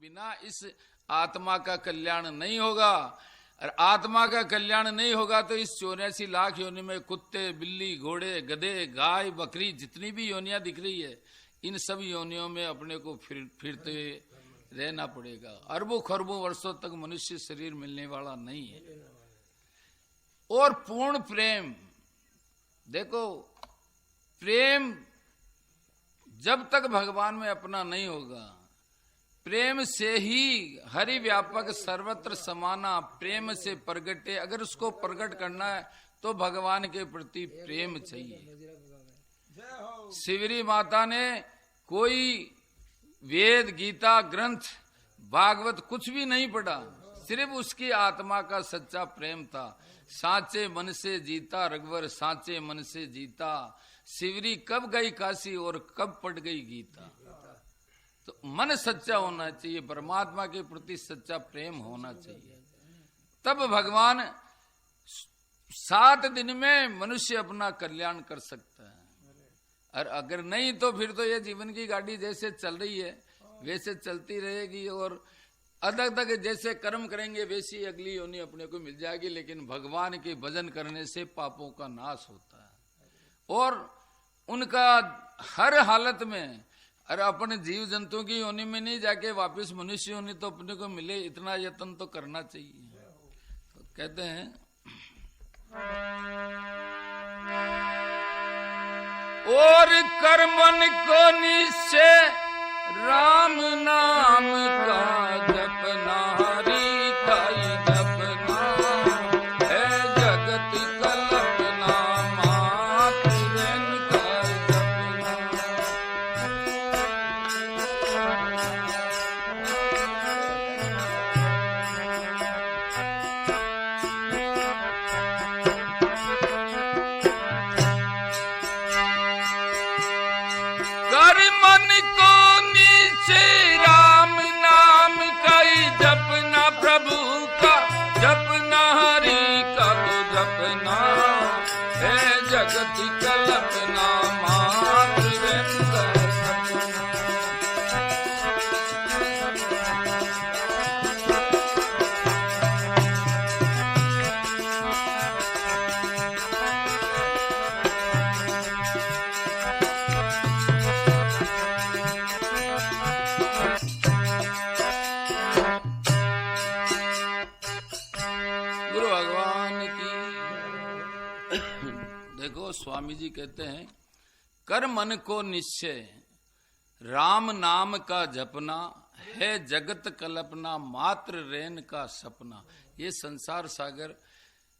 बिना इस आत्मा का कल्याण नहीं होगा। और आत्मा का कल्याण नहीं होगा तो इस 84 लाख योनि में कुत्ते, बिल्ली, घोड़े, गधे, गाय, बकरी, जितनी भी योनियां दिख रही है, इन सब योनियों में अपने को फिरते रहना पड़ेगा। अरबों खरबों वर्षों तक मनुष्य शरीर मिलने वाला नहीं है। और पूर्ण प्रेम, देखो प्रेम जब तक भगवान में अपना नहीं होगा, प्रेम से ही हरि व्यापक सर्वत्र समाना, प्रेम से प्रगटे। अगर उसको प्रकट करना है तो भगवान के प्रति प्रेम चाहिए। शिवरी माता ने कोई वेद, गीता, ग्रंथ, भागवत कुछ भी नहीं पढ़ा, सिर्फ उसकी आत्मा का सच्चा प्रेम था। साचे मन से जीता रघुवर, साचे मन से जीता। शिवरी कब गई काशी और कब पढ़ गई गीता। तो मन सच्चा होना चाहिए, परमात्मा के प्रति सच्चा प्रेम होना चाहिए, तब भगवान 7 दिन में मनुष्य अपना कल्याण कर सकता है। और अगर नहीं तो फिर तो ये जीवन की गाड़ी जैसे चल रही है वैसे चलती रहेगी, और अदक तक जैसे कर्म करेंगे वैसी अगली योनि अपने को मिल जाएगी। लेकिन भगवान के भजन करने से पापों का नाश होता है और उनका हर हालत में, और अपने जीव जंतुओं की योनि में नहीं जाके वापस मनुष्य योनि तो अपने को मिले, इतना यत्न तो करना चाहिए। तो कहते हैं और कर्मन को निश्चय राम नाम का जपना, हरि का जपना है जगत कल्पना, मात्र का जपना। कर मन को नीचे राम नाम का ही जपना, प्रभु का जपना, हरि का तो जपना है जगत कल्पना, मात्र का जपना। गुरु भगवान की। देखो स्वामी जी कहते हैं कर मन को निश्चय राम नाम का जपना है जगत कल्पना, मात्र रेन का सपना। ये संसार सागर,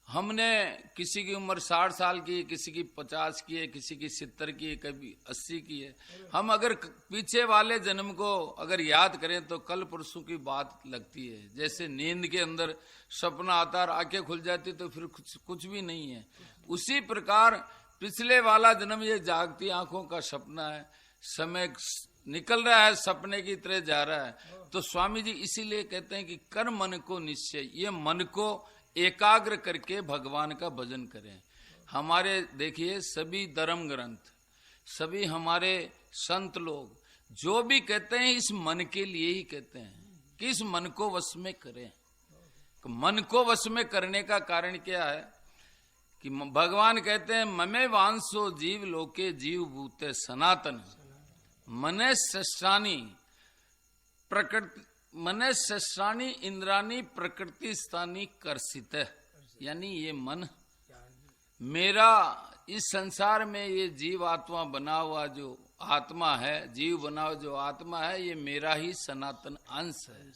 हमने किसी की उम्र 60 साल की है, किसी की 50 की है, किसी की 70 की है, कभी 80 की है। हम अगर पीछे वाले जन्म को अगर याद करें तो कल परसों की बात लगती है। जैसे नींद के अंदर सपना आता और आंखें खुल जाती तो फिर कुछ भी नहीं है। उसी प्रकार पिछले वाला जन्म ये जागती आंखों का सपना है। समय निकल रहा है, सपने की तरह जा रहा है। तो स्वामी जी इसीलिए कहते हैं कि कर मन को निश्चय, ये मन को एकाग्र करके भगवान का भजन करें। हमारे देखिए सभी धर्म ग्रंथ, सभी हमारे संत लोग जो भी कहते हैं इस मन के लिए ही कहते हैं कि इस मन को वश में करें। मन को वश में करने का कारण क्या है कि भगवान कहते हैं ममे वांसो जीव लोके जीव भूते सनातन, मने शस्त्राणी प्रकृति, मने शस्त्राणी इंद्राणी प्रकृति स्थानी कर्षित। यानी ये मन मेरा इस संसार में ये जीव आत्मा बना हुआ जो आत्मा है, जीव बना हुआ जो आत्मा है, ये मेरा ही सनातन अंश है।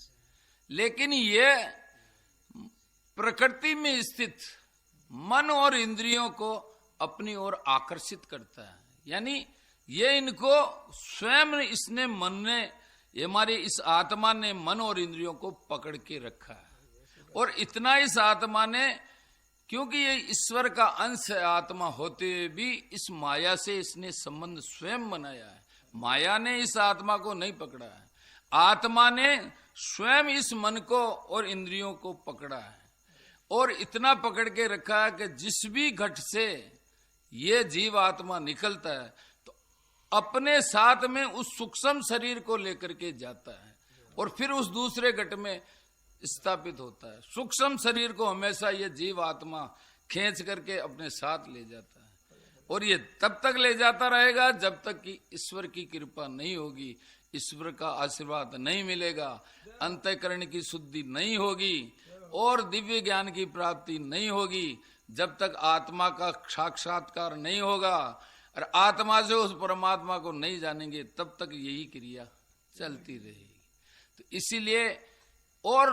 लेकिन ये प्रकृति में स्थित मन और इंद्रियों को अपनी ओर आकर्षित करता है। यानी ये इनको स्वयं इसने मन ने, हमारी इस आत्मा ने मन और इंद्रियों को पकड़ के रखा है। और इतना इस आत्मा ने, क्योंकि ये ईश्वर का अंश है आत्मा होते हुए भी, इस माया से इसने संबंध स्वयं बनाया है। माया ने इस आत्मा को नहीं पकड़ा है, आत्मा ने स्वयं इस मन को और इंद्रियों को पकड़ा है। और इतना पकड़ के रखा है कि जिस भी घट से ये जीव आत्मा निकलता है तो अपने साथ में उस सूक्ष्म शरीर को लेकर के जाता है। और फिर उस दूसरे घट में स्थापित होता है। सूक्ष्म शरीर को हमेशा ये जीव आत्मा खींच करके अपने साथ ले जाता है, और ये तब तक ले जाता रहेगा जब तक कि ईश्वर की कृपा नहीं होगी, ईश्वर का आशीर्वाद नहीं मिलेगा, अंतःकरण की शुद्धि नहीं होगी और दिव्य ज्ञान की प्राप्ति नहीं होगी, जब तक आत्मा का साक्षात्कार नहीं होगा और आत्मा से उस परमात्मा को नहीं जानेंगे, तब तक यही क्रिया चलती रहेगी। तो इसीलिए और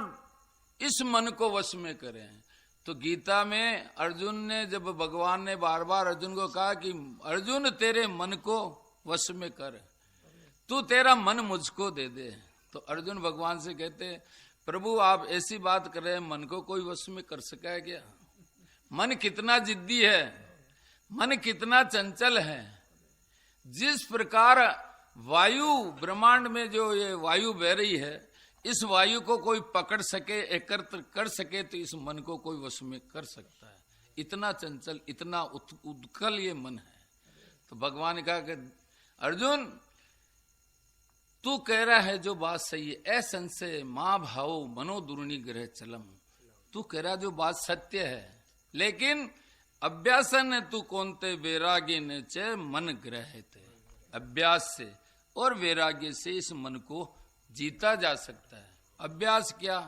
इस मन को वश में करें। तो गीता में अर्जुन ने, जब भगवान ने बार बार अर्जुन को कहा कि अर्जुन तेरे मन को वश में कर, तू तेरा मन मुझको दे दे, तो अर्जुन भगवान से कहते प्रभु आप ऐसी बात कर रहे हैं, मन को कोई वश में कर सका है क्या? मन कितना जिद्दी है, मन कितना चंचल है। जिस प्रकार वायु ब्रह्मांड में जो ये वायु बह रही है, इस वायु को कोई पकड़ सके, एकत्र कर सके, तो इस मन को कोई वश में कर सकता है। इतना चंचल, इतना उत्कल ये मन है। तो भगवान ने कहा कि अर्जुन तू कह रहा है जो बात सही है, असंशय मां भाव मनो दुर्नि ग्रह चलम, तू कह रहा जो बात सत्य है, लेकिन अभ्यासन तू कौनते वैराग्य ने च मन ग्रह थे। अभ्यास से और वैराग्य से इस मन को जीता जा सकता है। अभ्यास क्या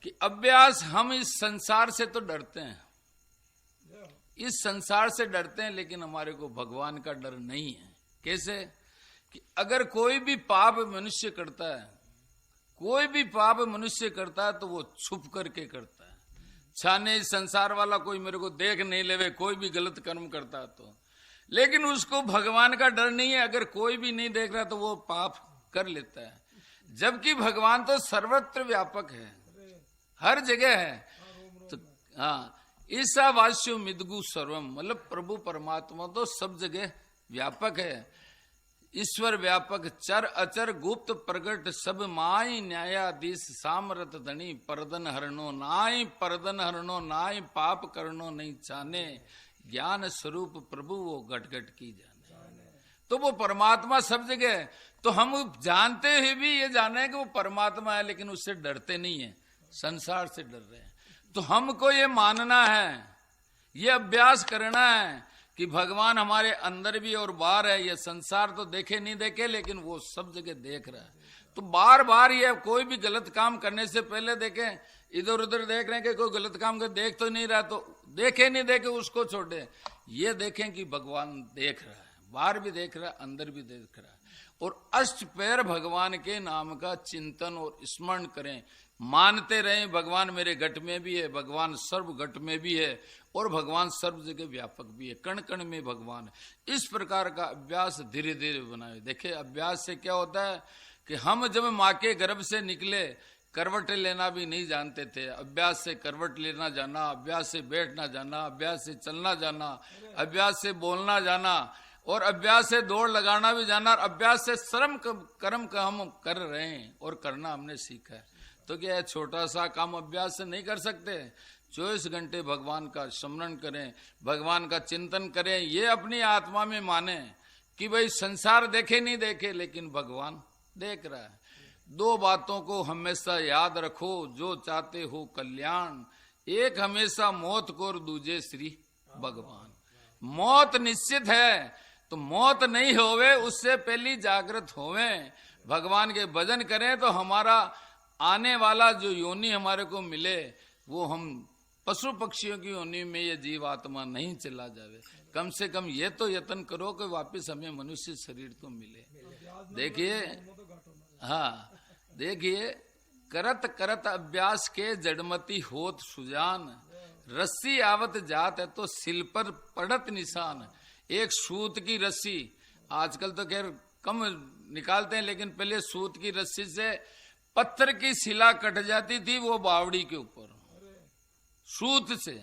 कि अभ्यास, हम इस संसार से तो डरते हैं, इस संसार से डरते हैं, लेकिन हमारे को भगवान का डर नहीं है। कैसे कि अगर कोई भी पाप मनुष्य करता है, कोई भी पाप मनुष्य करता है तो वो छुप करके करता है। छाने इस संसार वाला कोई मेरे को देख नहीं लेवे, कोई भी गलत कर्म करता है तो, लेकिन उसको भगवान का डर नहीं है। अगर कोई भी नहीं देख रहा तो वो पाप कर लेता है, जबकि भगवान तो सर्वत्र व्यापक है, हर जगह है। तो हाँ, ईशावास्यो मिदगु सर्वम, मतलब प्रभु परमात्मा तो सब जगह व्यापक है। ईश्वर व्यापक चर अचर गुप्त प्रगट सब माई न्यायाधीश सामरथ धनी परदन हरणो नाई, परदन हरणो नाई, पाप करनो नहीं चाने, ज्ञान स्वरूप प्रभु वो घट घट की जाने। तो वो परमात्मा सब जगह है। तो हम जानते हुए भी ये जाने हैं कि वो परमात्मा है, लेकिन उससे डरते नहीं है, संसार से डर रहे हैं। तो हमको ये मानना है, ये अभ्यास करना है कि भगवान हमारे अंदर भी और बाहर है। ये संसार तो देखे नहीं देखे, लेकिन वो सब जगह देख रहा है। तो बार बार ये कोई भी गलत काम करने से पहले देखें, इधर उधर देख रहे हैं कि कोई गलत काम कर देख तो नहीं रहा, तो देखे नहीं देखे उसको छोड़ दे। ये देखें कि भगवान देख रहा है, बाहर भी देख रहा है, अंदर भी देख रहा है। और अष्ट पैर भगवान के नाम का चिंतन और स्मरण करें, मानते रहें भगवान मेरे घट में भी है, भगवान सर्व घट में भी है, और भगवान सर्व जगह व्यापक भी है, कण कण में भगवान है। इस प्रकार का अभ्यास धीरे धीरे बनाए। देखिए अभ्यास से क्या होता है कि हम जब माँ के गर्भ से निकले, करवट लेना भी नहीं जानते थे, अभ्यास से करवट लेना जाना, अभ्यास से बैठना जाना, अभ्यास से चलना जाना, अभ्यास से बोलना जाना, और अभ्यास से दौड़ लगाना भी जाना, और अभ्यास से श्रम कर्म का हम कर रहे हैं और करना हमने सीखा है। तो क्या छोटा सा काम अभ्यास से नहीं कर सकते? 24 घंटे भगवान का स्मरण करें, भगवान का चिंतन करें, ये अपनी आत्मा में माने कि भाई संसार देखे नहीं देखे, लेकिन भगवान देख रहा है। दो बातों को हमेशा याद रखो जो चाहते हो कल्याण, एक हमेशा मौत को और दूजे श्री भगवान। मौत निश्चित है, तो मौत नहीं होवे उससे पहली जागृत होवे, भगवान के भजन करें तो हमारा आने वाला जो योनि हमारे को मिले वो हम पशु पक्षियों की योनि में ये जीव आत्मा नहीं चला जावे। कम से कम ये तो यत्न करो कि वापस हमें मनुष्य शरीर तो मिले। देखिए हाँ, देखिए करत करत अभ्यास के जड़मती होत सुजान, रस्सी आवत जात है तो सिल पर पड़त निशान। एक सूत की रस्सी, आजकल तो खैर कम निकालते हैं, लेकिन पहले सूत की रस्सी से पत्थर की शिला कट जाती थी, वो बावड़ी के ऊपर सूत से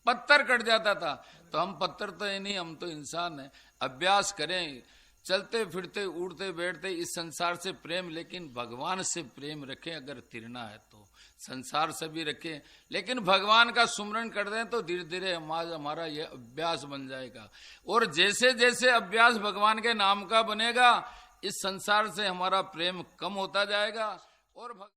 पत्थर कट जाता था। तो हम पत्थर तो है नहीं, हम तो इंसान है। अभ्यास करें, चलते फिरते उड़ते बैठते इस संसार से प्रेम, लेकिन भगवान से प्रेम रखें। अगर तिरना है तो संसार से भी रखें, लेकिन भगवान का सुमरण कर दें तो धीरे धीरे हमारा यह अभ्यास बन जाएगा। और जैसे जैसे अभ्यास भगवान के नाम का बनेगा, इस संसार से हमारा प्रेम कम होता जाएगा। और